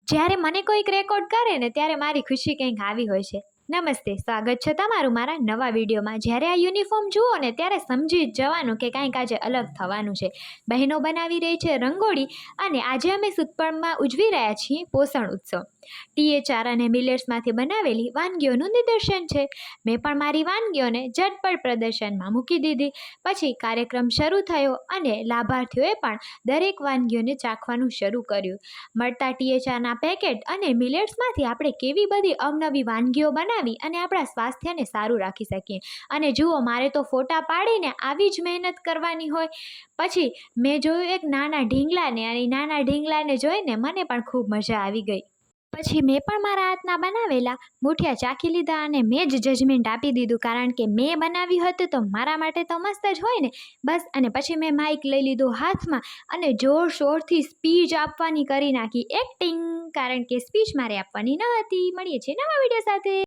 જ્યારે મને કોઈક રેકોર્ડ કરે ને ત્યારે મારી ખુશી કંઈક આવી હોય છે. નમસ્તે, સ્વાગત છે તમારું મારા નવા વિડીયોમાં. જ્યારે આ યુનિફોર્મ જુઓ ને ત્યારે સમજી જ જવાનું કે કાંઈક આજે અલગ થવાનું છે. બહેનો બનાવી રહી છે રંગોળી અને આજે અમે સુતપણમાં ઉજવી રહ્યા છીએ પોષણ ઉત્સવ. THR અને મિલેટ્સમાંથી બનાવેલી વાનગીઓનું નિદર્શન છે. મેં પણ મારી વાનગીઓને ઝટપટ પ્રદર્શનમાં મૂકી દીધી. પછી કાર્યક્રમ શરૂ થયો અને લાભાર્થીઓએ પણ દરેક વાનગીઓને ચાખવાનું શરૂ કર્યું. મળતા THRના પેકેટ અને મિલેટ્સમાંથી આપણે કેવી બધી અવનવી વાનગીઓ બનાવી અને આપણા સ્વાસ્થ્યને સારું રાખી શકીએ. અને જુઓ, મારે તો ફોટા પાડીને આવી જ મહેનત કરવાની હોય. પછી મેં જોયું એક નાના ઢીંગલાને અને નાના ઢીંગલાને જોઈને મને પણ ખૂબ મજા આવી ગઈ. પછી મેં પણ મારા હાથના બનાવેલા મૂઠિયા ચાખી લીધા અને મેં જ જજમેન્ટ આપી દીધું, કારણ કે મેં બનાવ્યું હતું તો મારા માટે તો મસ્ત જ હોય ને. બસ, અને પછી મેં માઇક લઈ લીધું હાથમાં અને જોરશોરથી સ્પીચ આપવાની કરી નાખી, એક્ટિંગ, કારણ કે સ્પીચ મારે આપવાની ન હતી. મળીએ છીએ નવા વિડીયો સાથે.